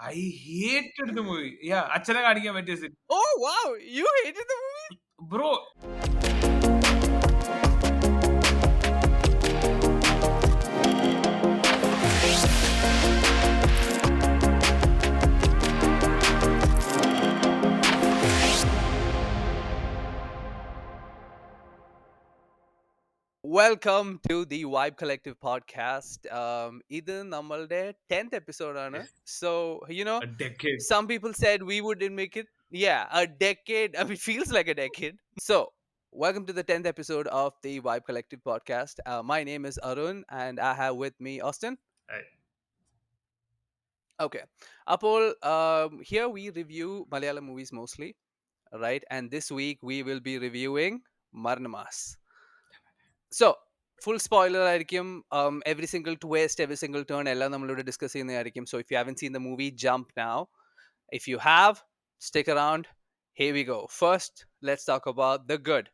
I hated the movie. Yeah, അച്ഛനെ കാണിക്കാൻ പറ്റിയ scene. Oh wow, you hated the movie? Bro, Welcome to the Vibe Collective podcast. ഇത് നമ്മളുടെ 10th episode ആണ്. yes, So, a decade. some people said we wouldn't make it. Yeah, a decade. I mean, it feels like a decade. So, welcome to the 10th episode of the Vibe Collective podcast. My name is Arun and I have with me Austin. Right. Okay. Apol, here we review Malayalam movies mostly, right? And this week we will be reviewing Maranamass. So, full spoiler ആയിരിക്കും. Every single twist, every single turn എല്ലാം നമ്മളിവിടെ discuss ചെയ്യുന്നതായിരിക്കും. So if you haven't seen the movie, jump now. If you have, stick around. Here we go. First, let's talk about the good.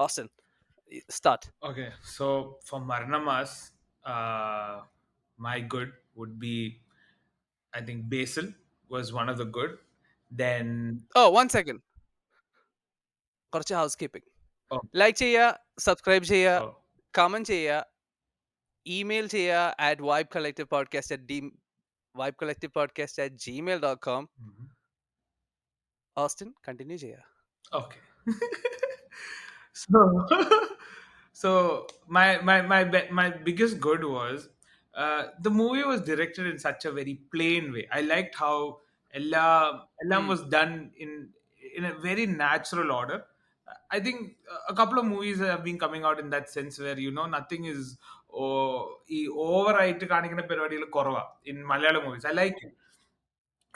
Austin, start. Okay, so for Maranamass, my good would be, I think Basil was one of the good. Then, Oh, 1 second. കുറച്ച് housekeeping. oh, Like ചെയ്യുക, subscribe ചെയ്യുക, oh, comment ചെയ്യുക, email ചെയ്യുക at vibecollectivepodcast@gmail.com. mhm. Austin, continue ചെയ്യുക. Okay. So, so my biggest good was the movie was directed in such a very plain way. I liked how Ellam was done in a very natural order. I think a couple of movies have been coming out in that sense where nothing is overite കാണിക്കുന്ന പരിപാടികൾ കുറവാ in Malayalam movies. I like it.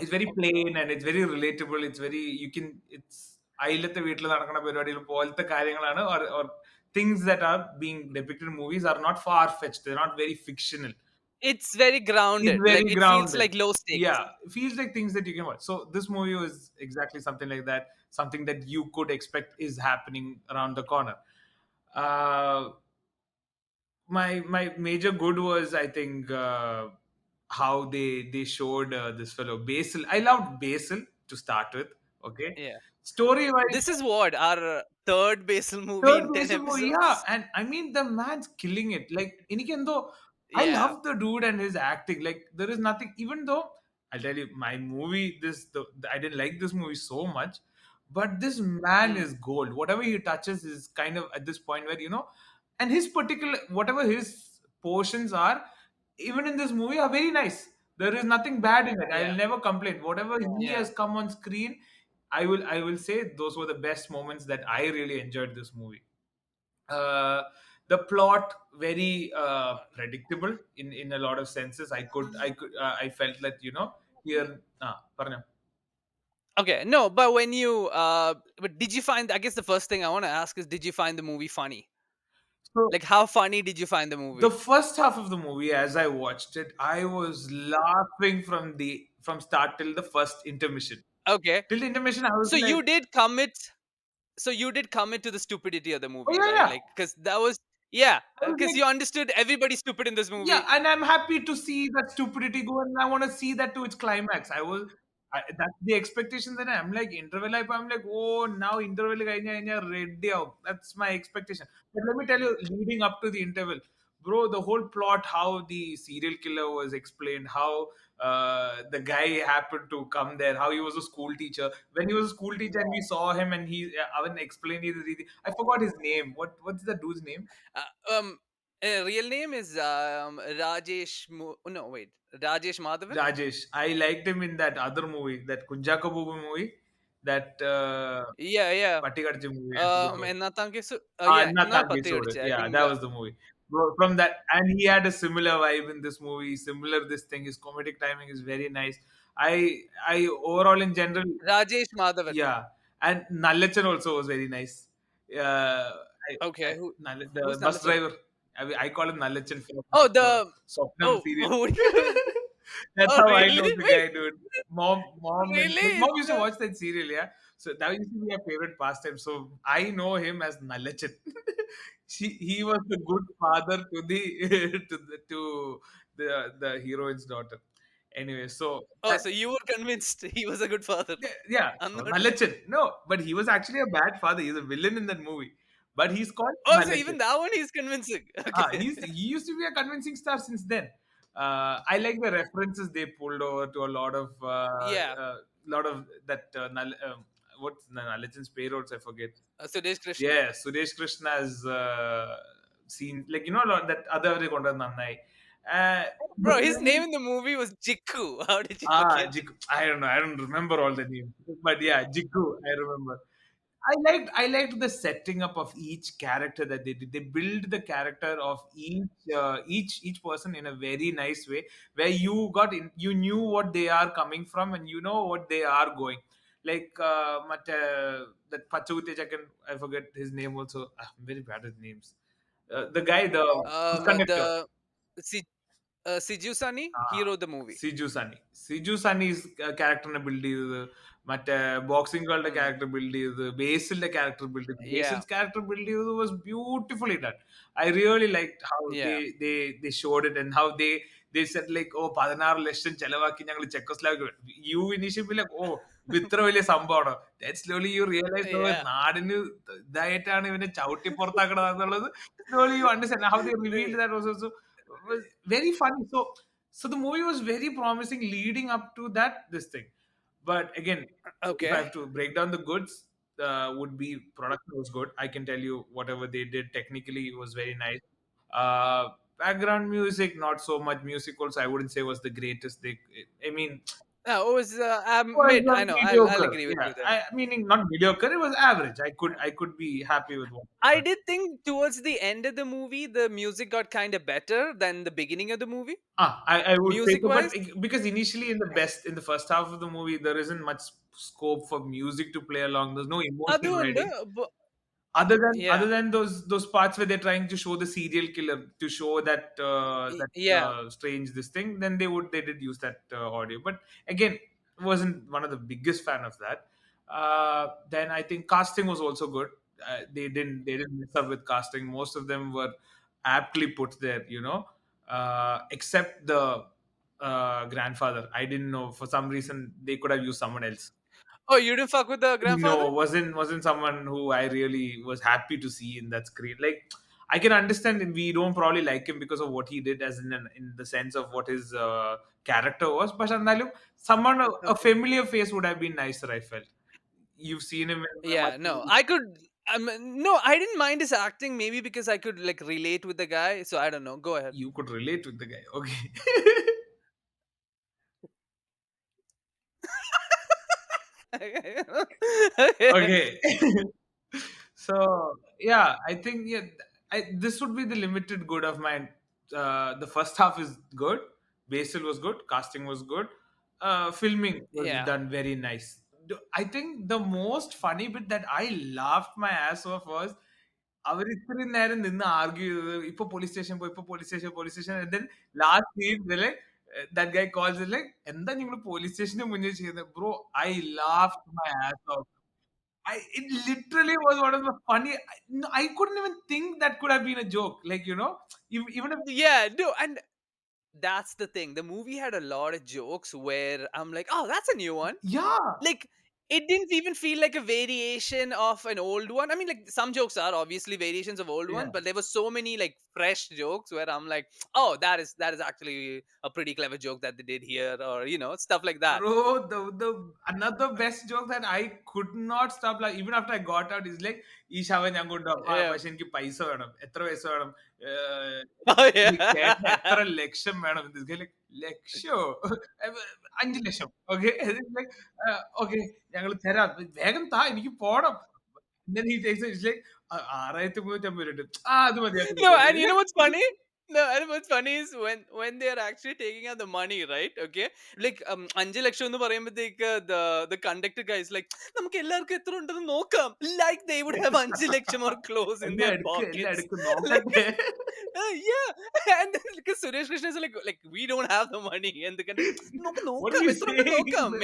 It's very plain and it's very relatable. It's very it's അയലത്തെ വീട്ടിൽ നടക്കുന്ന പരിപാടികൾ പോലത്തെ കാര്യങ്ങളാണ് or things that are being depicted in movies are not far fetched. They're not very fictional. It's very grounded. It's very Like it feels grounded. like low stakes. Yeah, it feels like things that you can watch. So this movie was exactly something like that. Something that you could expect is happening around the corner. Uh, my major good was, I think, how they showed this fellow Basil. I loved Basil to start with. Okay, Yeah. story wise, This is what our third Basil movie third in 10 Basil movie, yeah, episodes. and I mean the man's killing it. Like though I Yeah. love the dude and his acting. Like there is nothing. Even though I'll tell you, my movie, I didn't like this movie so much, but this man Mm. is gold. Whatever he touches is kind of at this point where and his particular whatever his portions are, even in this movie, are very nice. There is nothing bad in it. I will Yeah. never complain. Whatever he Yeah. has come on screen, I will say those were the best moments that I really enjoyed this movie. Uh, the plot very predictable in a lot of senses. I felt that here പറഞ്ഞോ. Okay. No, but when you but did you find, I guess the first thing I want to ask is, did you find the movie funny? So Like how funny did you find the the movie? first half of the movie, as I watched it, I was laughing from start till the first intermission. Okay. Till the intermission, I was So like, you did commit so you did commit to the stupidity of the oh movie, yeah, right? yeah. Like cuz that was, yeah, I was cuz like, you understood everybody's stupid in this yeah, movie. and I'm happy to see that stupidity go, and I want to see that to its climax. That's the expectation that I'm like interval. I'm like, oh, now interval ready out. That's my expectation. But let me tell you, leading up to the interval, bro, the whole plot, how the serial killer was explained, how the guy happened to come there, how he was a school teacher. When he was a school teacher, and we saw him, and he even explained it. I forgot his name. What's the dude's name? Uh, um real name is no, wait. Rajesh Madhavan? Rajesh. I liked him in that other movie, that Kunjaka Bobu movie, that Yeah, yeah. Pattikadchi movie. I forgot what. എന്നാത്താങ്കെ yeah, എന്നാൽ Nathanki പത്തി Soda. കടിച്ചു. I Yeah, think that was the movie. Bro, from that, and he had a similar vibe in this movie. Similar, this thing. His comedic timing is very nice. I overall in general, Rajesh Madhavan. yeah, and Nallachan also was very nice. Okay, The who's bus Nalachan? driver. I call him Nallachan from Oh, the Swapnam oh, serial. oh, That's oh, how I know really? the Wait, guy, dude. really? Mom used to watch that serial, yeah. So that used to be a favorite pastime. So I know him as Nallachan. He was the good father to the to the heroine's daughter. Anyway, so Oh, so you were convinced he was a good father. yeah, yeah, I'm so not. Nalachan. No, but he was actually a bad father. He's a villain in that movie. But he's called Oh, so Nalachan. even that one he's convincing. Okay. He used to be a convincing star since then. I like the references they pulled over to a Yeah. lot of that. What's Nalachan's payrolls? I forget. Sudesh Krishna. Yeah, Suresh Krishna's seen, like, that other Nannai. But Bro, his name then in the movie was Jikku. How did you Ah, forget? Jiku. I don't know. I don't remember all the names, but yeah, Jiku. I remember. I liked the setting up of each character that they did. They build the character of each person in a very nice way, where you knew what they are coming from and you know what they are going. Like that Pachagutejakan, I forget his name also. I'm very bad at names. The guy, the bus conductor. The Si- Siju Sani, he Ah, wrote the movie. Siju Sunny. Siju Sunny's character build ചെയ്തത് മറ്റേ boxing ഗേളുടെ Mm, character build ചെയ്തത് ബേസിലിന്റെ character build ചെയ്തത് yeah. Basil's character build ചെയ്തത് was beautifully done. I really liked how Yeah. they showed it and how they said like, oh, 16 ലക്ഷം ചെലവാക്കി ഞങ്ങൾ ചെക്കോസ്ലാവിക്ക്. You initially be like, oh, ഇത് ഇത്ര വലിയ സംഭവമാണോ? Then slowly you realize, oh, Yeah. നാടിന് ഇതായിട്ടാണ് ഇവനെ ചവിട്ടി പുറത്താക്കണത് എന്നുള്ളത്. Slowly you understand how they revealed that was also was very funny. So the movie was very promising leading up to that this thing. But again, if I Okay. have to break down the goods, would be production was good. I can tell you whatever they did technically was very nice. Background music, not so much. Music also, I wouldn't say was the greatest. I mean, No, it was was mid. I know. I'll mediocre. agree with Yeah, you there. meaning not mediocre. It was average. I could be happy with what. I did think towards the end of the movie, the music got kind of better than the beginning of the movie, I would say music so, but wise. because initially in the first half of the movie, there isn't much scope for music to play along. There's no emotional അതുകൊണ്ട് writing bu- other yeah. than those parts where they're trying to show the serial killer to show that Yeah. strange this thing. Then they did use that audio, but again, wasn't one of the biggest fan of that. Then I think casting was also good. They didn't mess up with casting. Most of them were aptly put there, except the grandfather. I didn't know, for some reason they could have used someone else. Oh, you didn't fuck with the grandfather? No, wasn't someone who I really was happy to see in that screen. Like, I can understand we don't probably like him because of what he did, as in the sense of what his character was. But Shandalu, someone a Okay. familiar face would have been nicer. I felt you've seen him in much Yeah, no, movies. I could. No, I didn't mind his acting. Maybe because I could like relate with the guy. So I don't know. Go ahead. You could relate with the guy. Okay. Okay. Okay. So yeah, I think, yeah, this would be the limited good of mine. The first half is good. Basil was good. Casting was good. Filming was Yeah. done very nice. I think the most funny bit that I laughed my ass off was അവർ ഇത്രയും നേരം നിന്ന് argue ചെയ്തത്, ഇപ്പൊ police station പോയി, ഇപ്പൊ police station last scene that guy calls it like, എന്താ നിങ്ങൾ police സ്റ്റേഷന് മുന്നേ ചെയ്യുന്നത് bro. I laughed my ass off. It literally was one of the funny. No, I couldn't even think that could have been a joke. Like, even if, Yeah, no, and that's the thing. The movie had a lot of jokes where I'm like, oh, that's a new one. yeah, Like, it didn't even feel like a variation of an old one. I mean, like some jokes are obviously variations of old yeah. one, but there were so many like fresh jokes where I'm like, oh, that is actually a pretty clever joke that they did here, or stuff like that. Bro, the another best joke that I could not stop, like, even after I got out, is like, ഈ ശവം ഞാൻ കൊണ്ടുപോകാം. Yeah. പക്ഷെ എനിക്ക് പൈസ വേണം. എത്ര പൈസ വേണം? Oh ഈ ചേട്ടന് എത്ര yeah. ലക്ഷം വേണം? This guy like, ലക്ഷോ? 5 lakh. Okay. Like, okay, ഞങ്ങൾ തരാം. വേഗം താ, എനിക്ക് പോണം. Then he takes it, it's like, 6350 രൂപ. അത് മതി, അത് മതി, No, അത് and you മതി. know what's funny? No, and what's funny is when they're actually taking out the money, right? Okay, like 5 ലക്ഷം എന്ന് പറയുമ്പോഴത്തേക്ക് the conductor guy is like, നമുക്ക് എല്ലാവർക്കും എത്ര ഉണ്ടെന്ന് നോക്കാം. Like they would have 5 lakh or close in എല്ലാം their എടുക്ക്, എല്ലാം pockets. എടുക്ക്, Like, നോക്കട്ടെ. yeah, and then because Suresh Krishna is like we don't have the money, and the conductor, നമുക്ക് What are നോക്കാം you എത്ര ഉണ്ടെന്ന് saying? നോക്കാം.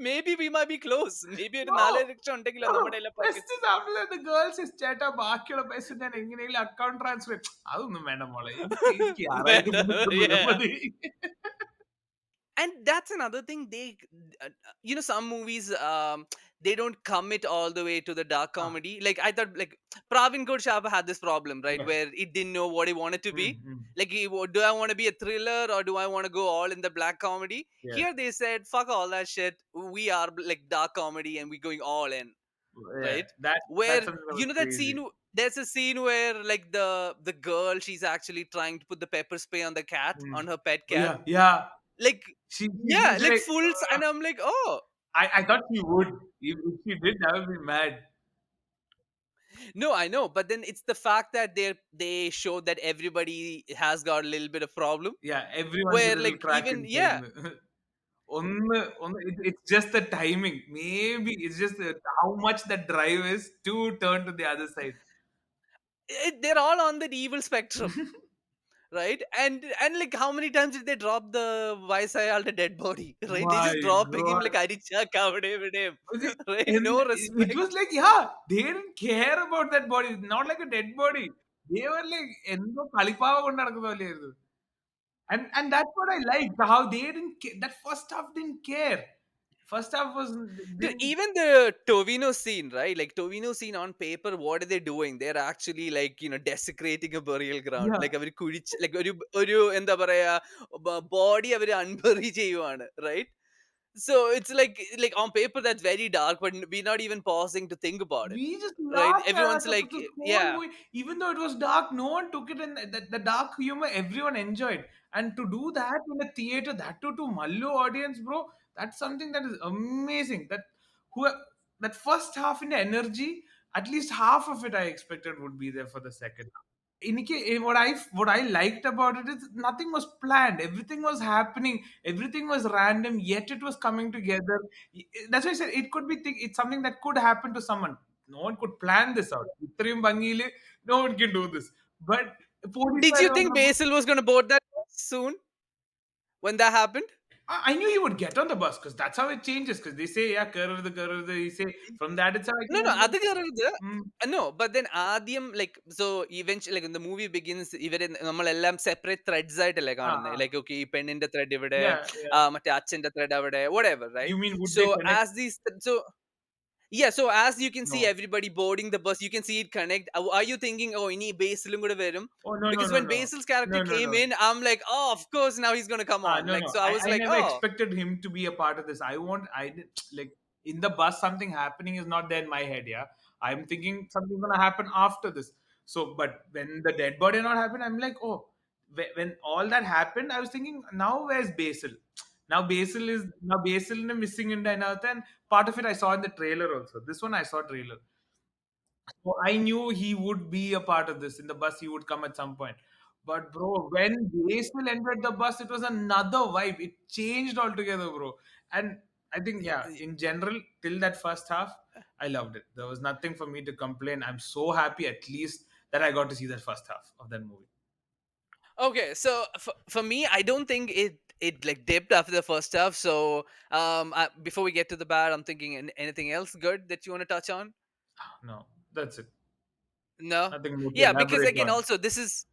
Maybe we might be close. Maybe ഒരു Bro, 4 ലക്ഷം ഉണ്ടെങ്കിലോ bro, നമ്മുടെ എല്ലാ best pockets. is after that the girl says, ചേട്ടാ ബാക്കിയുള്ള പൈസ ഞാൻ എങ്ങനെയെങ്കിലും അക്കൗണ്ട് ട്രാൻസ്ഫർ. അതൊന്നും വേണ്ട മോളെ, എനിക്ക് Better, 6350 yeah. മതി. And that's another thing, uh, some movies, they don't commit all the way to the dark Ah, comedy. Like, I thought, like, Pravin Kodshaba had this problem, right, yeah. where it didn't know what he wanted to be. Mm. Like, do I want to be a thriller, or do I want to go all in the black comedy? Yeah. Here they said, fuck all that shit, we are like dark comedy and we're going all in, Yeah. right? That's Where, something that was that crazy. scene, there's a scene where, like, the girl, she's actually trying to put the pepper spray on the cat, Mm. on her pet Oh, cat. yeah, yeah. Like, She's yeah, just like like, fools, and I'm like, oh. I thought she would. If she did, I would be mad. No, I know, but then it's the fact that they show that everybody has got a little bit of problem, Yeah, everyone's a where, little like, crack even, inside. yeah, It's just the timing. Maybe it's just how much the drive is to turn to the other side. they're all on that evil spectrum, right? And like, how many times did they drop the Viceal dead body? Right, they My just dropping him like God. Aricha Kavade with him. Was it- Right, And no it respect. was like, yeah, they didn't care about that body. Not like a dead body. They were like, എന്തോ കളിപ്പാവ കൊണ്ട് നടക്കുന്ന പോലെയായിരുന്നു. And that's what I liked. How they didn't care. That first half didn't care. First half was Dude, didn't. even the Tovino scene, right? Like, Tovino scene on paper, what are they doing? They're actually, like, desecrating a burial ground. Yeah. Like, അവർ കുഴിച്ച്, like, ഒരു എന്താ പറയാ, body അവർ unbury ചെയ്യുവാണ്, right? So it's like on paper that's very dark, but we're not even pausing to think about it, We just right? laughed Everyone's at like, the whole yeah. movie. Even though it was dark, no one took it in the dark humor. Everyone enjoyed. And to do that in a theater, that too to Mallu audience, bro, that's something that is amazing. Who that first half in the energy, at least half of it I expected would be there for the second. What I liked about it is nothing was planned. Everything was happening. Everything was random. Yet it was coming together. That's why I said it could be. It's something that could happen to someone. No one could plan this out. ഇത്രയും ഭംഗിയില് no one can do this. But police Did you think Basil was going to board that soon when that happened? I knew he would get on the bus because that's how it changes. Because they say, yeah, curve. He say from that itself, I No, can no, assume. അത് കയറരുത്. Mm, No, but then ആദ്യം, like, so eventually, like, when the movie begins, ഇവര് നമ്മളെല്ലാം separate threads ആയിട്ടല്ലേ കാണുന്നത്. ah, like, okay, ഈ പെണ്ണിന്റെ thread ഇവിടെ, yeah, yeah. മറ്റേ അച്ഛന്റെ ത്രെഡ് അവിടെ, whatever, right? You mean would So they connect? as these, so yeah, so as you can see No. everybody boarding the bus, you can see it connect. Are you thinking, oh, ini Basilum kuda verum? Oh no no Because no when no Basil's character no no came no. in, I'm like, oh, of course, now he's gonna come on. No, Like, no. so I was I like, never oh, expected him to be a part of this. I did like in the bus something happening is not there in my head. Yeah, I'm thinking something's gonna happen after this. So, but when the dead body not happened, I'm like, oh, when all that happened, I was thinking, now where's Basil? Now Basil is missing in the and part of it I saw in the trailer also. This one I saw trailer. So I knew he would be a part of this. In the bus, he would come at some point. But bro, when Basil entered the bus, it was another vibe. It changed altogether, bro. And I think, yeah, in general, till that first half, I loved it. There was nothing for me to complain. I'm so happy at least that I got to see that first half of that movie. okay. So for me, I don't think it like dipped after the first half. So before we get to the bad, I'm thinking, anything else good that you want to touch on? No, that's it. No. Nothing more to Yeah, because elaborate again, on. also this is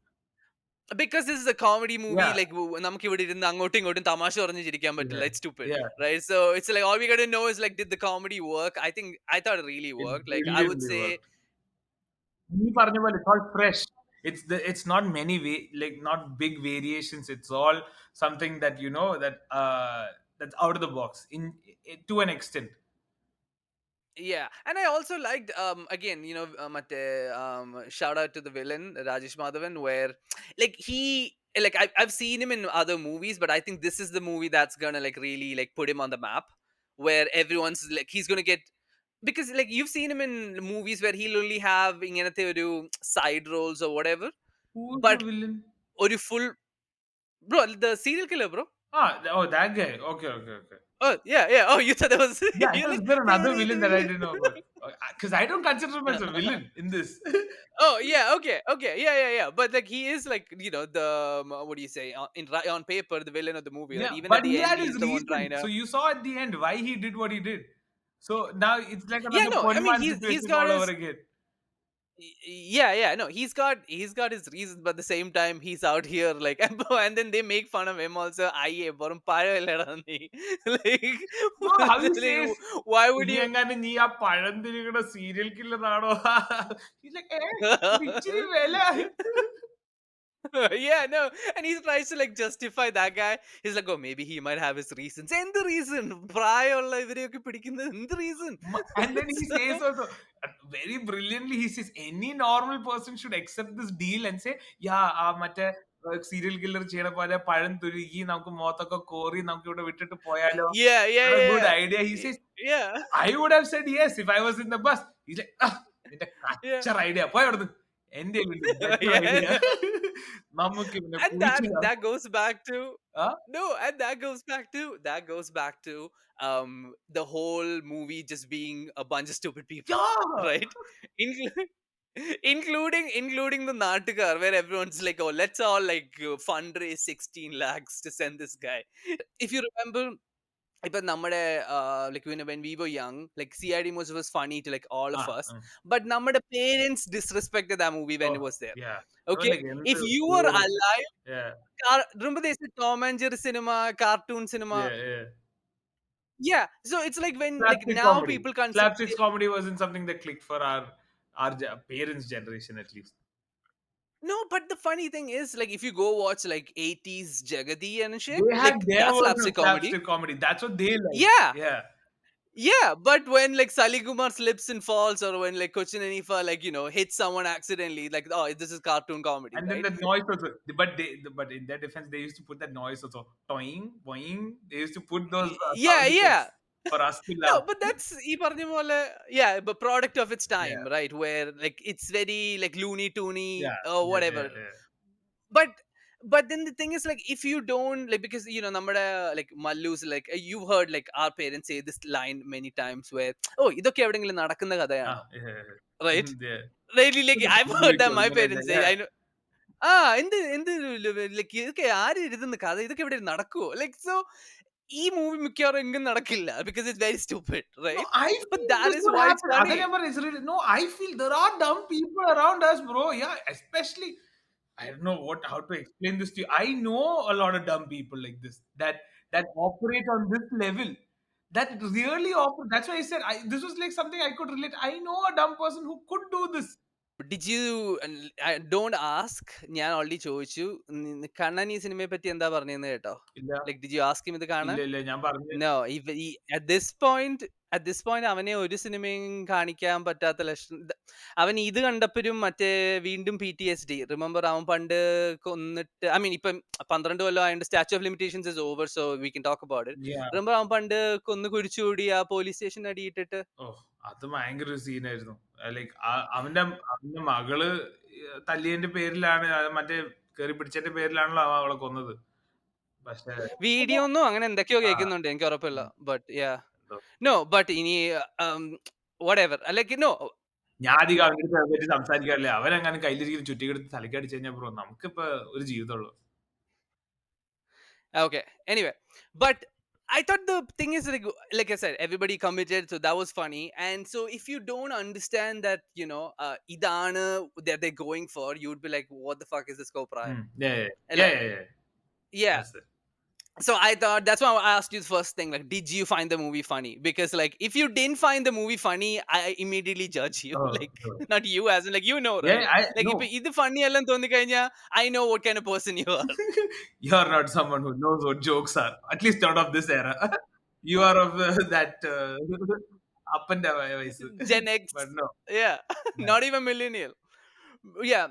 a comedy movie. Yeah, Like, നമുക്ക് ഇവിടെ ഇരുന്ന് അങ്ങോട്ടും ഇങ്ങോട്ടും തമാശ പറഞ്ഞ് ചിരിക്കാൻ yeah, പറ്റില്ല. It's stupid, yeah. right? So it's like, all we got to know is, like, did the comedy work? I thought it really It worked. Like, I would brilliantly say, worked. Me പറഞ്ഞ പോലെ it's all fresh. It's not many like not big variations. It's all something that that's out of the box to an extent. yeah. And I also liked, again, shout out to the villain Rajesh Madhavan, where, like, I've seen him in other movies, but I think this is the movie that's gonna, like, really, like, put him on the map, where everyone's like, he's gonna get, because, like, you've seen him in movies where he'll only have ഇങ്ങനത്തെ ഒരു side roles or whatever, Who's the but villain? ഒരു full, bro, the serial killer, bro. Oh, that guy. Okay. Oh, yeah, yeah. Oh, you thought that was Yeah, I you're thought like, is there hey, another what villain the that I villain? didn't know about? Because I don't consider him as a villain in this. Oh, yeah, okay, yeah. But, like, he is, like, the, what do you say, on paper, the villain of the movie, right? Yeah, Even at but the he end, had his he's the one reason. trying So to. you saw at the end why he did what he did. So now it's like Yeah, another no, I mean, Ponman he's situation got all over his. again. Yeah, no, he's got his reasons, but at the same time he's out here like and then they make fun of him also. Aye, borum payalada nee. Like, No, how he like says, why would ഇനി you? എങ്ങാനും നീ ആ പഴം തിരികണ serial കില്ലറാണോ? He's like, ഇത് ഇച്ചിരി വില. Yeah, no, and he tries to like justify that guy. He's like, oh, maybe he might have his reasons. And the reason, പ്രായമുള്ള ഇവരെയൊക്കെ പിടിക്കുന്നത് എന്ത് reason? And then he So, says also, very brilliantly, he says, any normal person should accept this deal and say, yeah, മറ്റേ serial killer ചെയ്യണ പോലെ പഴം തുരുകി നമുക്ക് മുഖത്തൊക്കെ കോറി നമുക്ക് ഇവിടെ വിട്ടിട്ട് പോയാലോ? yeah, yeah, What a good yeah, idea. He says, yeah, I would have said yes if I was in the bus. He's like, നിന്റെ yeah, കച്ചറ ഐഡിയ പോയ അവിടുന്ന്. എന്റെ ബെറ്റർ ഐഡിയ. yeah. നമുക്ക് പിന്നെ And കുഴിച്ചിടാം. that goes back to ആ? no, and that goes back to the whole movie just being a bunch of stupid people, Yeah. right? Inclu- including the Natakar, where everyone's like, oh, let's all like fundraise 16 lakhs to send this guy. If you remember, ഇപ്പൊ നമ്മുടെ like when we were young, like CID most was funny to like all ആ, of us, ഉം. but നമ്മുടെ parents disrespected that movie when Oh, it was there. yeah. Okay, like എന്ത് if you were poor. alive, Yeah, remember they said Tom and Jerry cinema, cartoon cinema. yeah, yeah. Yeah, so it's like when like Slapstick now comedy. people consider Slapstick comedy wasn't something that clicked for our parents' generation at least. no, but the funny thing is like if you go watch like 80s Jagadi and shit, They had like their that's version of slapstick comedy. slapstick comedy. That's what they like. Yeah, Yeah. yeah, but when like Sally Kumar slips and falls, or when like Cochin Anifa like hits someone accidentally, like oh this is cartoon comedy, And then right? the noise also. But in their defense, they used to put that noise also. Toing, boing. They used to put those Yeah, sound yeah. effects for us to No, laugh. but that's ഈ പറഞ്ഞ പോലെ, yeah, but product of its time, Yeah. right? Where like it's very like loony toony Yeah. or Yeah. whatever. Yeah. Yeah. But then the thing is like if you don't like because നമ്മുടെ like Mallu's like you've heard like our parents say this line many times where oh ഇതൊക്കെ എവിടെയെങ്കിലും നടക്കുന്ന കഥയാണോ, Ah, yeah. Yeah. right? Yeah. Really, like I've heard that my parents say. Yeah. I know. എന്ത് എന്ത് like ഇതൊക്കെ ആര് എഴുതുന്ന കഥ, ഇതൊക്കെ ഇവിടെ നടക്കുവോ, ലൈക്ക് സോ ഈ മൂവി മിക്കവാറും എങ്ങും നടക്കില്ല because it's very stupid, No, right? I But feel that this is would why it's happen. funny. Other number is really no. I feel there are dumb people around us, bro. Yeah, especially I don't know what how to explain this to you. I know a lot of dumb people like this that operate on this level. That really operate. That's why I said this was like something I could relate. I know a dumb person who could do this. Did you don't ask, ഞാൻ already ചോദിച്ചു, കണ്ണൻ ഈ സിനിമയെ പറ്റി എന്താ പറഞ്ഞെന്ന് കേട്ടോ? ഇല്ല, Like did you ask him ഇത് കാണാൻ? ഇല്ല, ഞാൻ പറഞ്ഞു. No, at this point അവനെ ഒരു സിനിമയും കാണിക്കാൻ പറ്റാത്ത ലക്ഷണം. അവൻ ഇത് കണ്ടപ്പോഴും മറ്റേ വീണ്ടും PTSD. റിമെമ്പർ അവൻ പണ്ട് കൊന്നിട്ട് ഐ മീൻ ഇപ്പം 12 കൊല്ലം ആയതുകൊണ്ട് statue of limitations is over, so we can talk about it. Yeah. Remember അവൻ പണ്ട് കൊന്നു കുഴിച്ചുകൂടി ആ പോലീസ് സ്റ്റേഷൻ അടിയിട്ടിട്ട്. ഓ, അത് ഭയങ്കര ഒരു സീനായിരുന്നു. ലൈക്ക് അവന്റെ അവന്റെ മകള് തല്ലിയതിന്റെ പേരിലാണ് മറ്റേ കേറി പിടിച്ചതിന്റെ പേരിലാണല്ലോ അവൻ അവളെ കൊന്നത്. പക്ഷേ വീഡിയോ ഒന്നും അങ്ങനെ എന്തൊക്കെയോ ആ, കേൾക്കുന്നുണ്ട്, എനിക്ക് ഉറപ്പില്ല. ഉം, ബട്ട് യാ എന്തോ. നോ ബട്ട് ഇനി whatever like no. ഞാൻ അധികം അവന്റെ അടുത്ത് പറ്റി സംസാരിക്കാറില്ല. അവനെങ്ങാനും കയ്യിലിരിക്കുന്ന ചുറ്റിക്കെടുത്ത് തലക്കടിച്ച് കഴിഞ്ഞാൽ ബ്രോ നമുക്കിപ്പോ ഒരു ജീവിതമുള്ളൂ. Okay. Anyway, but I thought the thing is like I said, everybody committed, so that was funny. And so if you don't understand that, idana that they're going for, you'd be like, what the fuck is this Kopraya? Yeah, yeah, yeah, Like, yeah, yeah. yeah. That's it. So I thought that's why I asked you the first thing, like, did you find the movie funny? Because like if you didn't find the movie funny, I immediately judge you. Oh, Like oh. not you as in like Yeah, right? I Like if know. it's funny I know what kind of person you are. You're not someone who knows what jokes are, at least not of this era. You are of that up and down wise. Gen But X. no. Yeah. Yeah. Not even millennial. Yeah.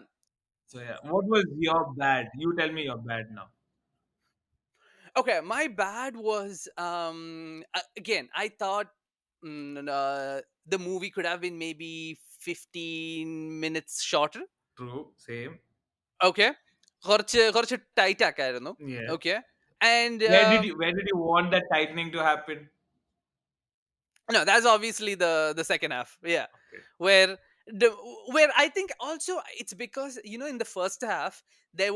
So yeah, what was your bad? You tell me your bad now. Okay, my bad was again, I thought the movie could have been maybe 15 minutes shorter. True, same. Okay. കുറച്ച് tight ആക്കായിരുന്നു. Yeah. Okay. And Where did you want that tightening to happen? no, that's obviously the second half. Yeah. Okay. Where the where I think also it's because in the first half there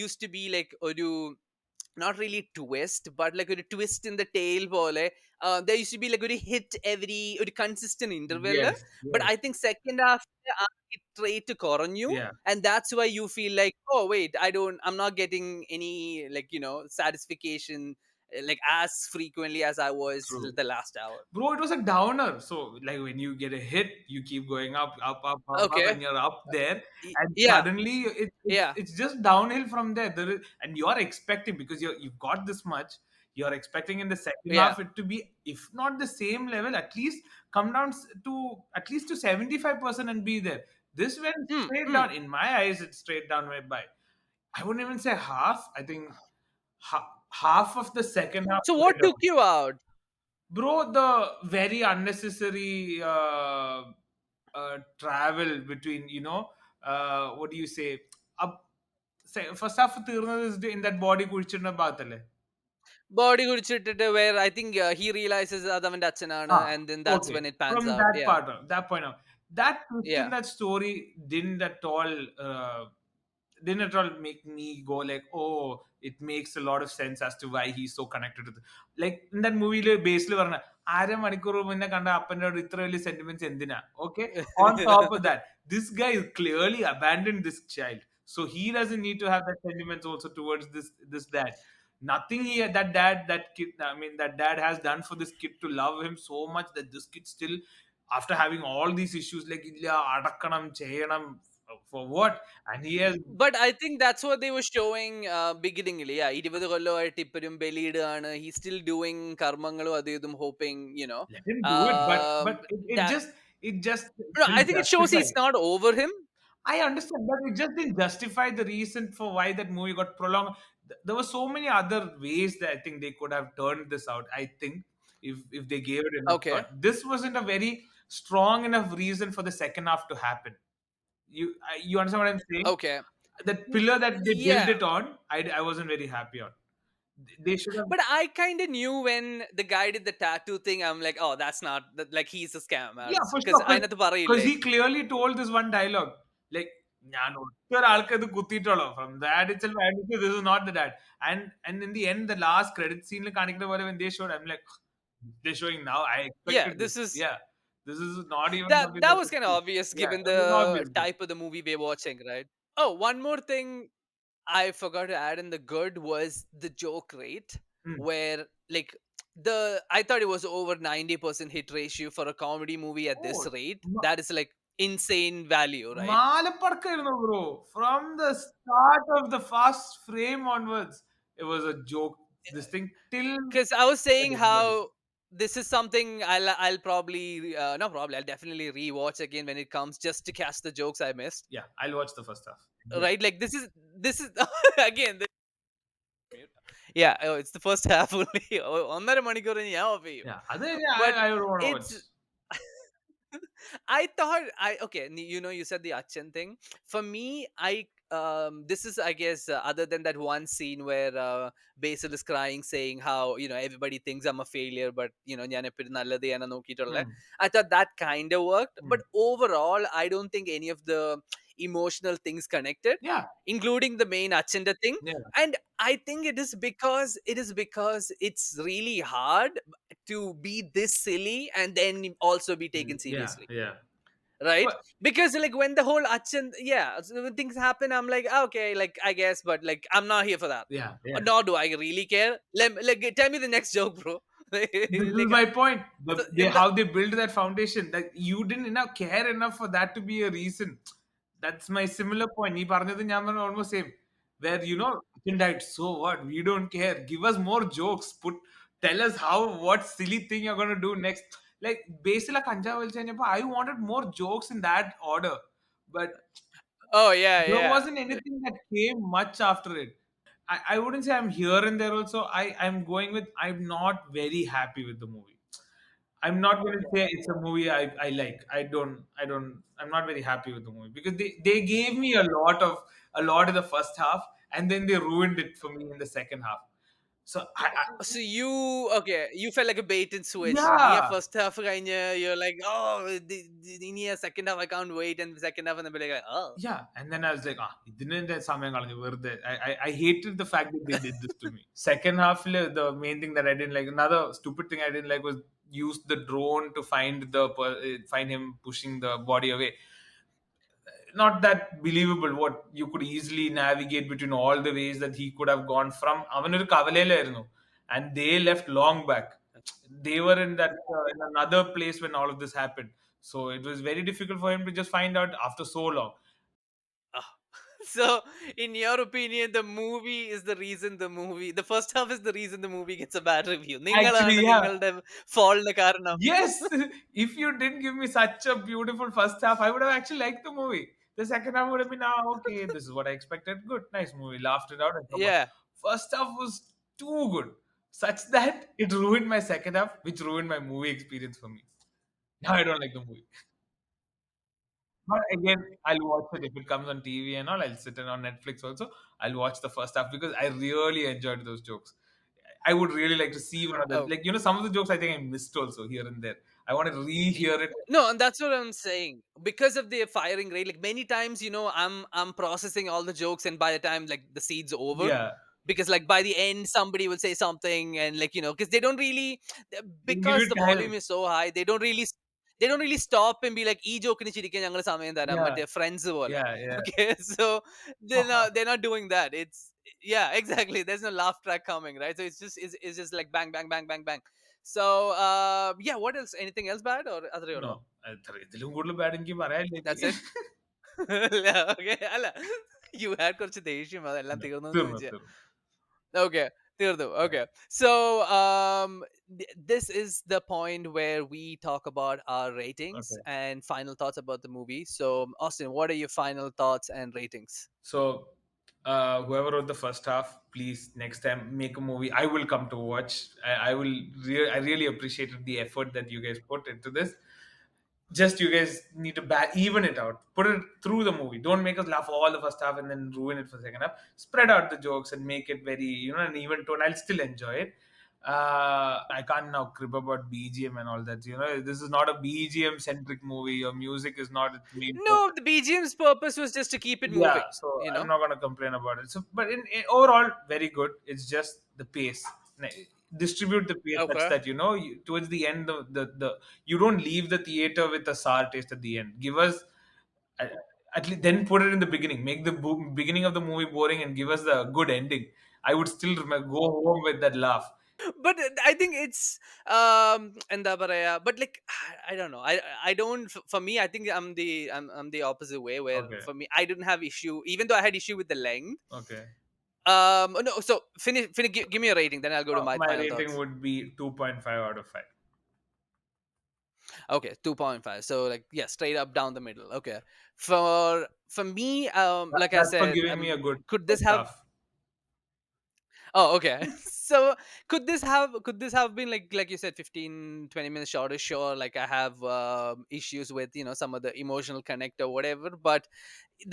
used to be like ഒരു not really twist, but like a twist in the tail pole. There used to be like a hit every a consistent interval. Yes, But yes, I think second half it rate to Koranyu, yeah, and that's why you feel like, oh wait, I'm not getting any like satisfaction like as frequently as I was true. the last hour. Bro, it was a downer. So, like when you get a hit, you keep going up, up, up, up, up, Okay. and you're up there, and Yeah. suddenly Yeah. it's just downhill from there. And you're expecting because you've got this much. You're expecting in the second Yeah. half it to be, if not the same level, at least come down to at least to 75% and be there. This went Mm, straight mm. down. In my eyes, it's straight down by. I wouldn't even say half. I think half of the second half So what went took down. you out? Bro, the very unnecessary travel between, what do you say? Up, say, first half തീർന്നത് is in that body കുഴിച്ചിടുന്ന ഭാഗത്തല്ലേ? Body കുഴിച്ചിട്ടിട്ട് where I think he realizes അത് അവന്റെ അച്ഛനാണ്, Ah, and then that's okay. when it pans From out. that Yeah. part of that point of that twist in Yeah. that story didn't at all make me go like, oh, it makes a lot of sense as to why he's so connected to the like in that movie basically പറഞ്ഞ അരമണിക്കൂർ മുന്നേ കണ്ട അപ്പൻ്റെ ഇത്ര വലിയ sentiments എന്തിനാ? Okay. On top of that, this guy clearly abandoned this child, so he doesn't need to have that sentiments also towards this dad. Nothing he that dad that kid, I mean that dad has done for this kid to love him so much that this kid still, after having all these issues like ഇല്ല അടക്കണം ചെയ്യണം for what, and he has But I think that's what they were showing beginningly. Yeah, 20 കൊല്ലമായിട്ട് ഇപ്പഴും ബലിയിടുകയാണ്. He's still doing കർമ്മങ്ങളും അതും ഇതും hoping, let him do it, Um, but it that just it just no, I didn't think it shows justify. he's not over him. I understand, but it just didn't justify the reason for why that movie got prolonged. There were so many other ways that I think they could have turned this out. I think if they gave it enough Okay. thought, this wasn't a very strong enough reason for the second half to happen. You understand what I'm saying? Okay. That pillar that they built Yeah. it on, I wasn't very happy on. They should have. But I kind of knew when the guy did the tattoo thing. I'm like, oh, that's not that. Like he's a scam Yeah, artist for because sure. അതിനകത്ത് Because പറയില്ലേ. he clearly told this one dialogue. Like, ഞാൻ ഒറ്റ ഒരാൾക്ക് ഇത് കുത്തിയിട്ടുള്ളൂ. From that itself, I understood this is not the dad. And in the end, the last credit scene കാണിക്കുന്ന പോലെ when they showed, I'm like, they're showing now. I Yeah, expected this. this is Yeah. This is not even that something that that was should kind of be. obvious Yeah, given it was the obvious. type of the movie we're watching, right? Oh, one more thing I forgot to add in the good was the joke rate, Hmm. where like I thought it was over 90% hit ratio for a comedy movie at this Oh, rate. That is like insane value, right? മാലപ്പടക്കായിരുന്നു bro. From the start of the first frame onwards, it was a joke. This thing till Because I was the saying dead bodies. how this is something I'll probably not probably I'll definitely rewatch again when it comes just to catch the jokes I missed. Yeah, I'll watch the first half. Right? Like this is again. Yeah, oh, it's the first half only. ഒന്നര മണിക്കൂർ ഞാൻ off ചെയ്യും. Yeah, other than But I don't want to it's watch. I thought I okay. You said the Achan thing. For me, this is I guess other than that one scene where Basil is crying, saying how everybody thinks I'm a failure, but ഞാൻ എപ്പോഴും നല്ലത് നോക്കിയിട്ടുള്ള. Hmm. I thought that kind of worked, Hmm. but overall, I don't think any of the emotional things connected, Yeah, including the main Achanda thing. yeah, And I think it is because it's really hard to be this silly and then also be taken yeah, seriously, yeah. right? But Because like when the whole Achan, yeah, so when things happen, I'm like, "Ah, okay, like I guess, but like I'm not here for that. yeah, yeah. Nor do I really care. Tell me the next joke, bro. This is like my point. so How they build that foundation. That you didn't enough care enough for that to be a reason. That's my similar point. നീ പറഞ്ഞത് ഞാൻ പറഞ്ഞ almost same. Where Achin died. So what? We don't care. Give us more jokes. Tell us what silly thing you're gonna do next. Like basically Kanja I wanted more jokes in that order. But oh yeah, there yeah. wasn't anything that came much after it. I wouldn't say I'm here and there also. I'm going with I'm not very happy with the movie. I'm not going to say it's a movie I like. I'm not very happy with the movie because they gave me a lot in the first half and then they ruined it for me in the second half. So So you okay? You felt like a bait and switch. Near yeah, first half, you're like, oh, near second half, I can't wait, and the second half, and then be like, oh, yeah. And then I was like, ah, ഇതിനെന്റെ സമയം കളഞ്ഞു വെറുതെ. I hated the fact that they did this to me. Second half, the main thing that I didn't like, another stupid thing I didn't like was use the drone to find him pushing the body away. Not that believable. What you could easily navigate between all the ways that he could have gone from അവനൊരു കവലയിലായിരുന്നു, and they left long back. They were in that in another place when all of this happened, so it was very difficult for him to just find out after so long. ah. So, in your opinion, the movie is the reason the first half is the reason the movie gets a bad review. നിങ്ങളാണ് Actually, yeah. നിങ്ങളുടെ fault കാരണം. Yes, if you didn't give me such a beautiful first half, I would have actually liked the movie. The second half would have been, ah, okay, this is what I expected. Good, nice movie. Laughed it out and come on. Yeah. First half was too good, such that it ruined my second half, which ruined my movie experience for me. Now I don't like the movie. But again, I'll watch it if it comes on TV and all. I'll sit in on Netflix also. I'll watch the first half because I really enjoyed those jokes. I would really like to see one of them. Oh. Like, some of the jokes I think I missed also here and there. I want to rehear it. No, and that's what I'm saying. Because of the firing rate, like many times, I'm processing all the jokes, and by the time like the scene's over, Yeah. because like by the end somebody will say something, and like because they don't really, Give because it the time. volume is so high, they don't really stop and be like, "E joke ni chirikan ഞങ്ങൾ സമയം തരാം Yeah. മറ്റേ friends പോലെ." Yeah. Yeah. Okay, so they're not doing that. It's yeah, exactly. There's no laugh track coming, right? So it's just like bang, bang, bang, bang, bang. So yeah, what else? Anything else bad or other No. or ഇതിലും കൂടുതൽ bad എനിക്ക് പറയാനില്ല that's എനിക്ക്. it? Okay, അല്ല you had കുറച്ച് ദേഷ്യം അതെല്ലാം തീർന്നു എന്ന് തീർന്നു ചോദിച്ചേ. തീർന്നു. Okay, തീർന്നു. Yeah. Okay, so this is the point where we talk about our ratings Okay. and final thoughts about the movie. So Austin, what are your final thoughts and ratings? So, whoever wrote the first half, please next time make a movie. I will come to watch. I really appreciated the effort that you guys put into this. Just you guys need to even it out. Put it through the movie. Don't make us laugh all the first half and then ruin it for the second half. Spread out the jokes and make it very, an even tone. I'll still enjoy it. I can't now crib about BGM and all that. This is not a BGM centric movie. Your music is not its main No, focus. the BGM's purpose was just to keep it Yeah, moving. so You I'm know. not gonna complain about it. So, but in overall, very good. It's just the pace. Distribute the pace such Okay. that towards the end, the you don't leave the theater with a sour taste at the end. Give us at, at least then put it in the beginning. Make the beginning of the movie boring and give us the good ending. I would still go home with that laugh. But I think it's എന്താ പറയാ, but like I don't know. I don't for me I think I'm the opposite way where Okay, for me I didn't have issue even though I had issue with the length. okay. No, so finish give me a rating, then I'll go to my My final rating thoughts. would be 2.5 out of 5. Okay, 2.5. So like yeah, straight up down the middle. Okay. For me, like I That's for said, giving me a good could this first have half. Oh, okay. So could this have been like you said 15-20 minutes shorter? Sure, like I have issues with some of the emotional connect or whatever, but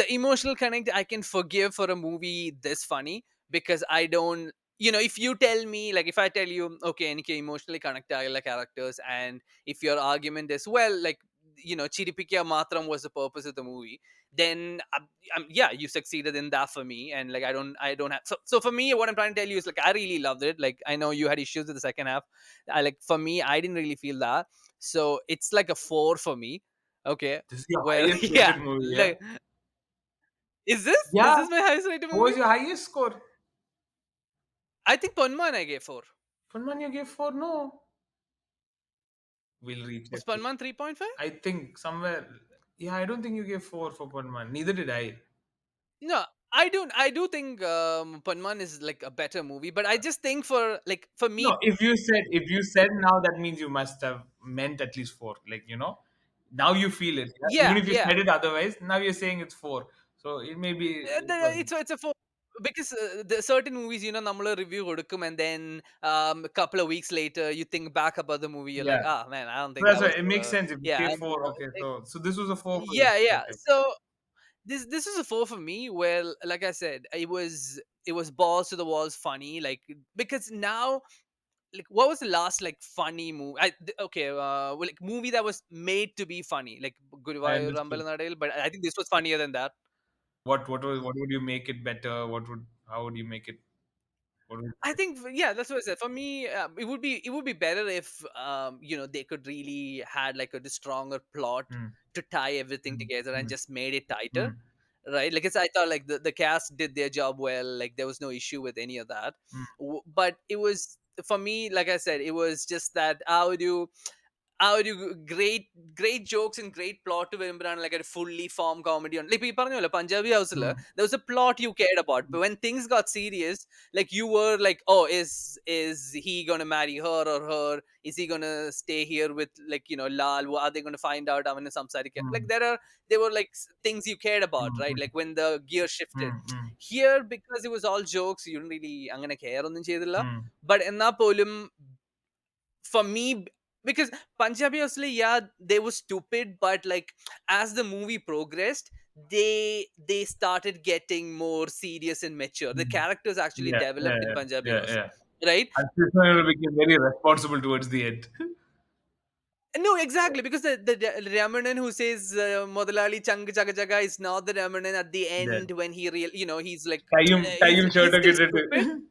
the emotional connect I can forgive for a movie this funny because I don't. If you tell me, like, if I tell you, okay, and you emotionally connect to like characters, and if your argument is well, like, Chiripikia Matram was the purpose of the movie, then yeah, you succeeded in that for me. And like, I don't have, so for me, what I'm trying to tell you is like, I really loved it. Like, I know you had issues with the second half. For me, I didn't really feel that. So it's like a 4 for me. Okay. This is your Well, highest yeah. rated movie, yeah? Like, is this Yeah. is my highest rated What was movie? your highest score? I think Panman I gave 4. Funman, you gave 4? No. We'll Was recheck it. Panman 3.5? I think somewhere. Yeah, I don't think you gave 4 for Funman. Neither did I. No, I do think Panman is like a better movie, but I just think for No, me, if you said now, that means you must have meant at least 4. Like, now you feel it. Yeah? Even yeah, if you yeah. said it otherwise, now you're saying it's 4. So it may be. It wasn't. It's a 4 because the certain movies, നമ്മൾ review കൊടുക്കും, and then a couple of weeks later you think back about the movie, you're like, Yeah. ah man, I don't So think that's that why was it makes sense if you yeah, gave and, 4. Okay, so this was a 4 for you. yeah, yeah. Okay. So this is a four for me. Well, like I said, it was balls to the walls funny, like, because now, like, what was the last like funny movie? Okay, well, like, movie that was made to be funny, like I Guruvayur understood. Rambalanadil, but I think this was funnier than that. What would you make it better? How would you make it? What would I think, yeah, that's what I said. For me, it would be better if, they could really had like a stronger plot mm, to tie everything mm, together and mm, just made it tighter, mm, right? Like, I thought like the cast did their job well. Like, there was no issue with any of that. mm, But it was, for me, like I said, it was just that great jokes and great plot to വരുമ്പോഴാണ് like a fully formed comedy on, like ഈ പറഞ്ഞല്ലോ പഞ്ചാബി ഹൗസിൽ mm, there was a plot you cared about, but when things got serious, like, you were like, oh, is he gonna marry her, or her is he gonna stay here with, like, Lal, are they gonna find out അവന് സംസാരിക്കാൻ, like, mm, there were like things you cared about, mm, right? mm, Like, when the gear shifted mm, mm, here, because it was all jokes, you didn't really അങ്ങനെ care ഒന്നും ചെയ്തില്ല. mm. But എന്നാ പോലും, for me, because Punjabi obviously, yeah, they were stupid, but like, as the movie progressed, they started getting more serious and mature. The Mm. characters actually Yeah, yeah, developed in yeah, Punjabi yeah, house, yeah. right? And Krishna became very responsible towards the end. No, exactly, because the Ramanan who says Modalali Chang Chaga Chaga is not the Ramanan at the Yeah. end, when he real, he's like, Time shirt he's ഒക്കെ still ഇട്ടിട്ട്. stupid.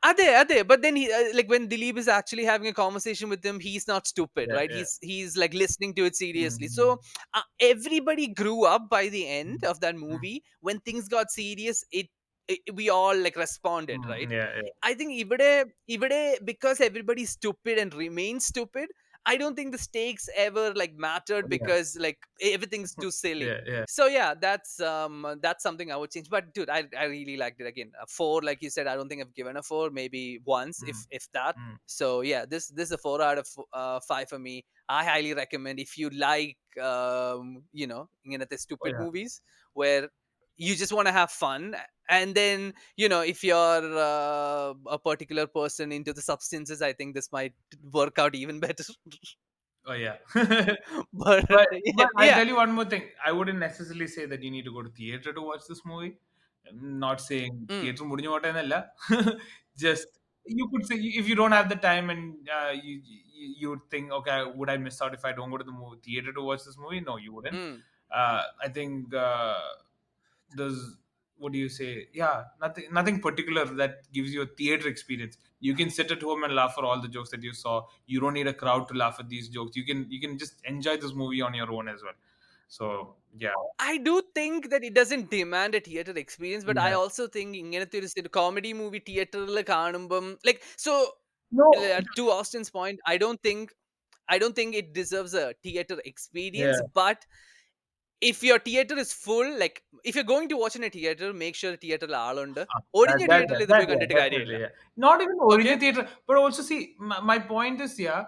Ade. But then like, when Dilip is actually having a conversation with him, he's not stupid, Yeah, right? yeah. He's like listening to it seriously. Mm, So everybody grew up by the mm, end of that mm, movie. When things got serious, we all like responded, mm, right? yeah, yeah, I think Ivide, because everybody's stupid and remains stupid, I don't think the stakes ever like mattered, yeah, because like everything's too silly. yeah, yeah, So yeah, that's something I would change. But dude, I really liked it. Again, a four, like you said, I don't think I've given a four, maybe once, mm, if that. mm. So yeah, this is a 4 out of 5 for me. I highly recommend, if you like, the Oh stupid yeah, movies where you just want to have fun. And then, if you're a particular person into the substances, I think this might work out even better. oh yeah. But But I'll yeah. tell you one more thing. I wouldn't necessarily say that you need to go to theater to watch this movie. I'm not saying Mm, theater മുടിഞ്ഞു പോട്ടെ എന്നല്ല. Just you could say, if you don't have the time and you would think, okay, would I miss out if I don't go to the theater to watch this movie? No, you wouldn't. mm. I think there's, what do you say? Yeah, nothing particular that gives you a theater experience. You can sit at home and laugh for all the jokes that you saw. You don't need a crowd to laugh at these jokes. You can just enjoy this movie on your own as well. So yeah, I do think that it doesn't demand a theater experience, but I yeah. also think ഇങ്ങനത്തെ ഒരു comedy movie തിയേറ്ററിൽ കാണുമ്പം, like, so, No, to Austin's point, I don't think it deserves a theater yeah. experience. But if your theater is full, like, if you're going to watch in a theater, make sure theater ആളുണ്ട്. ഒഴിഞ്ഞ തിയേറ്ററിൽ ഇത് പോയി Yeah, കണ്ടിട്ട് കാര്യമില്ല. definitely, yeah. Not even Okay. original theater, but also see, my point is, yeah,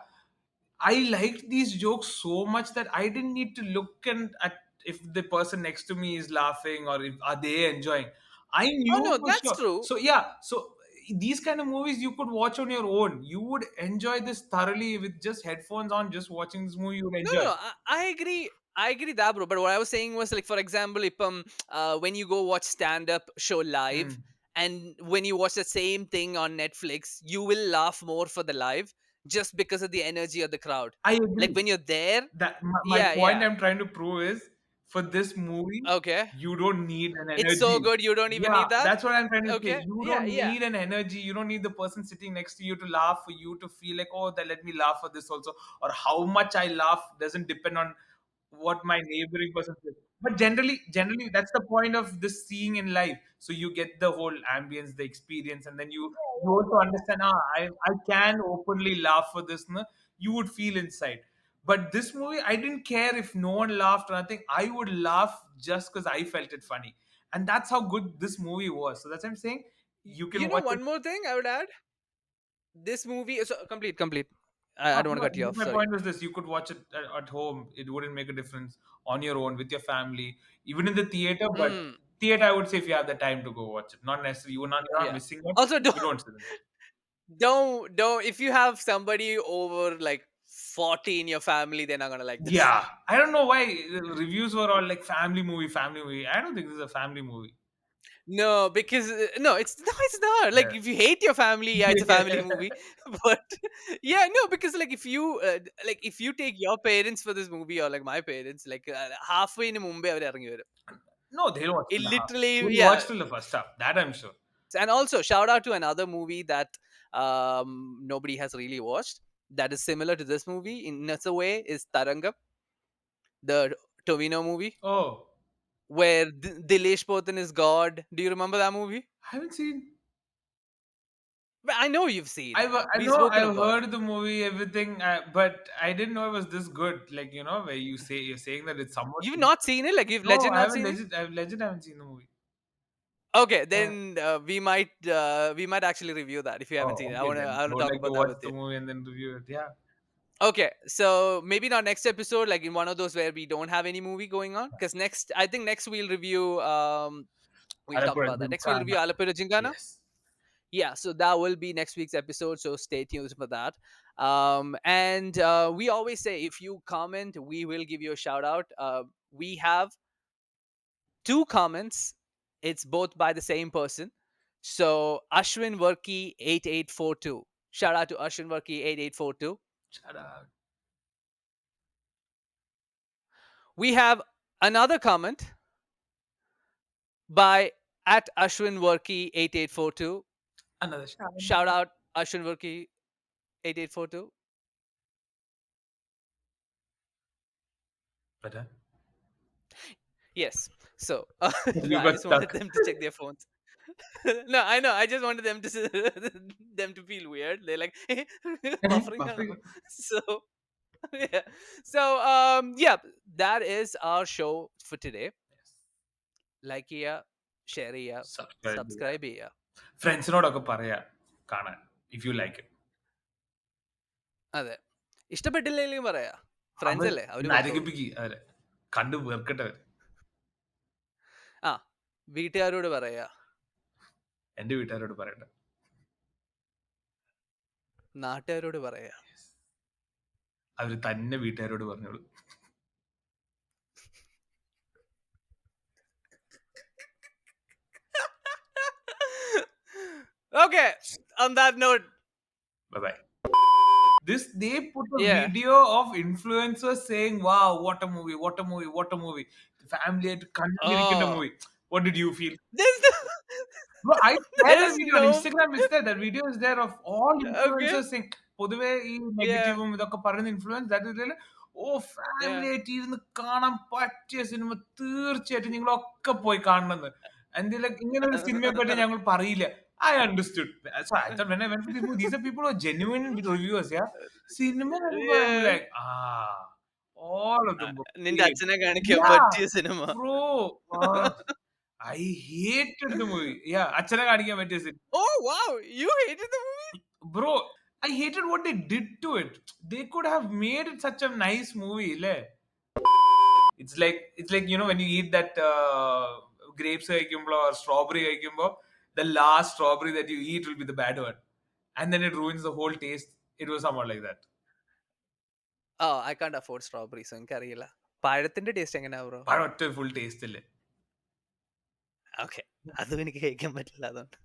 I liked these jokes so much that I didn't need to look and at if the person next to me is laughing or if are they enjoying. I Oh knew no, for that's sure. true. So yeah, so these kind of movies you could watch on your own. You would enjoy this thoroughly with just headphones on, just watching this movie. You would No, enjoy. I agree. I agree that, bro. But what I was saying was, like, for example, if when you go watch stand up show live, Mm. and when you watch the same thing on Netflix, you will laugh more for the live, just because of the energy of the crowd. I Like, agree. when you're there, That my yeah, point yeah, I'm trying to prove is, for this movie, okay. you don't need an It's so energy. good, you don't even Yeah, need that. that's what I'm trying to say. Okay, You yeah, don't yeah. need an energy. You don't need the person sitting next to you to laugh, for you to feel like, oh, that let me laugh for this also, or how much I laugh doesn't depend on what my neighboring person says. But generally, that's the point of this seeing in life. So you get the whole ambience, the experience, and then you also understand. I can openly laugh for this. No? You would feel inside. But this movie, I didn't care if no one laughed or nothing. I would laugh just because I felt it funny, and that's how good this movie was. So that's what I'm saying. You can You know, watch it. one more thing I would add. This movie is complete. I don't want to cut you But off. my Sorry. point was this: you could watch it at home. It wouldn't make a difference on your own with your family, even in the theater. But Mm, theater, I would say, if you have the time to go watch it, not necessarily you're not yeah. missing out. Also, You don't sit in. don't, if you have somebody over, like, 40 in your family, they're not gonna like this. Yeah, I don't know why the reviews were all like family movie, family movie. I don't think this is a family movie. No, because no, it's not. Like Yeah. if you hate your family, yeah, it's a family movie. But yeah, no, because like if you take your parents for this movie or like my parents, like halfway in Mumbai, അവർ ഇറങ്ങി വരും. No, they'll watch It till the half. literally, They'll yeah. watch till the first half. That I'm sure. And also shout out to another movie that nobody has really watched that is similar to this movie in a way is Tarangam, the Tovino movie Oh, where Dilesh Potan is God. Do you remember that movie? I haven't seen. Well, I know you've seen. I We've know spoken I've about it. heard the movie, everything, but I didn't know it was this good. Like where you're saying that it's somewhat. You've not seen it? Like you've No, legit I not haven't seen it? legit. I've legit haven't seen the movie. Okay, Uh, then we might actually review that if you haven't oh, seen it. okay then. I I wanna would talk like to about that watch with the you. movie and then review it. Yeah. Okay, so maybe not next episode, like in one of those where we don't have any movie going on. Because I think next we'll review we'll talk Alapura about that. Next we'll Gymkhana. review Alapura Jinkana. Yes. Yeah, so that will be next week's episode. So stay tuned for that. And we always say if you comment, we will give you a shout out. We have two comments. It's both by the same person. So Ashwin Varki 8842. Shout out to Ashwin Varki 8842. Shut up. We have another comment by at Ashwin Varki 8842. Another shout. Shout out Ashwin Varki 8842. But Yes. So you I got just wanted stuck. them to check their phones. No, I know. I just wanted them to them to feel weird. They're like buffering. Buffering. So yeah. So yeah, that is our show for today. Like ചെയ്യുക, share ചെയ്യുക, Subscribe. subscribe ചെയ്യുക. ഫ്രണ്ട്സിനോടൊക്കെ പറയാ കാണാൻ if you like it. അതെ, ഇഷ്ടപ്പെട്ടില്ലെങ്കിലും പറയാ. Friends അല്ലേ, അവര് പൊക്കോളും. നരകിപ്പിക്ക് അവരെ കണ്ടു വേർക്കട്ടെ അവര്. ആ, വീട്ടുകാരോട് പറയാ, എന്റെ വീട്ടുകാരോട് പറയട്ടെ, നാട്ടുകാരോട് പറയാ. അവര് തന്നെ വീട്ടുകാരോട് പറഞ്ഞോളൂ. Okay, on that note, Bye bye. They put a yeah. video of influencers saying, "Wow, what a movie! What a movie! What a movie!" Family ആയിട്ട് കണ്ടിരിക്കേണ്ട Oh, movie. What did you feel? there's no, No, I shared that there's video on no, Instagram. Is there? That video is there of all okay, influencers saying, പൊതുവെ ഈ yeah, നെഗറ്റീവും ഇതൊക്കെ പറയുന്ന influence that oh yeah. Family ആയിട്ട് ഇരുന്ന് കാണാൻ പറ്റിയ cinema തീർച്ചയായിട്ടും നിങ്ങളൊക്കെ പോയി കാണണമെന്ന്. And like ഇങ്ങനെ ഒരു സിനിമയെ പറ്റി ഞങ്ങൾ പറയില്ല. I understood. So I thought when I went for this movie, these are people who are genuine reviewers, yeah. Cinema, I'm Yeah. like, all of them were നിന്റെ fake. അച്ഛനെ കാണിക്കാൻ Yeah, പറ്റിയ cinema. bro. I hated the movie. Yeah, അച്ഛനെ കാണിക്കാൻ പറ്റിയ cinema. Oh wow, you hated the movie? Bro, I hated what they did to it. They could have made it such a nice movie, le. It's like when you eat that grapes കഴിക്കുമ്പോൾ or strawberry കഴിക്കുമ്പോൾ, the last strawberry that you eat will be the bad one, and then it ruins the whole taste. It was somewhat like that. Oh, I can't afford strawberries, so എനിക്കറിയില്ല. പഴത്തിന്റെ taste എങ്ങനെയാ bro? പഴം ഒറ്റ full taste ഇല്ലേ. Okay, അതും എനിക്ക് കഴിക്കാൻ പറ്റില്ല അതുകൊണ്ട്.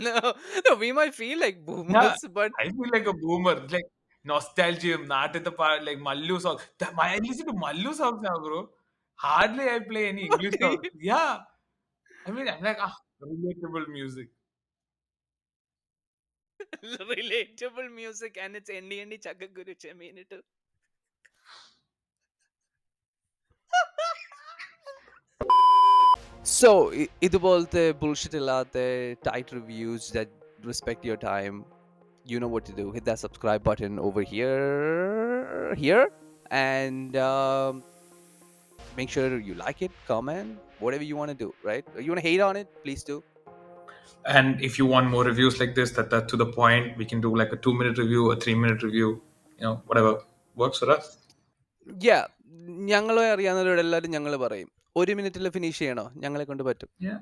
No, no, we might feel like Yeah, boomers, but I feel like a boomer. Like nostalgia, നാട്ടിലത്തെ like Mallu songs. I listen to Mallu songs now, bro. Hardly I play any English songs. Yeah, I mean, I'm like, relatable music. relatable music and it's എണ്ണി എണ്ണി ചക്കക്കുരു ചെമ്മീനിട്ട്. So ഇതുപോലത്തെ bullshit ഇല്ലാത്ത tight reviews that respect your time, you know what to do. Hit that subscribe button over here, and make sure you like it, comment, whatever you want to do. Right? You want to hate on it, please do. And if you want more reviews like this, that to the point, we can do like a 2-minute review, a 3-minute review, whatever works for us. Yeah, ഞങ്ങളെ അറിയാവുന്നവരോട് എല്ലാവരും ഞങ്ങൾ പറയും 1 മിനിറ്റിൽ finish ചെയ്യണോ, ഞങ്ങളെ കൊണ്ട് പറ്റും. Yeah.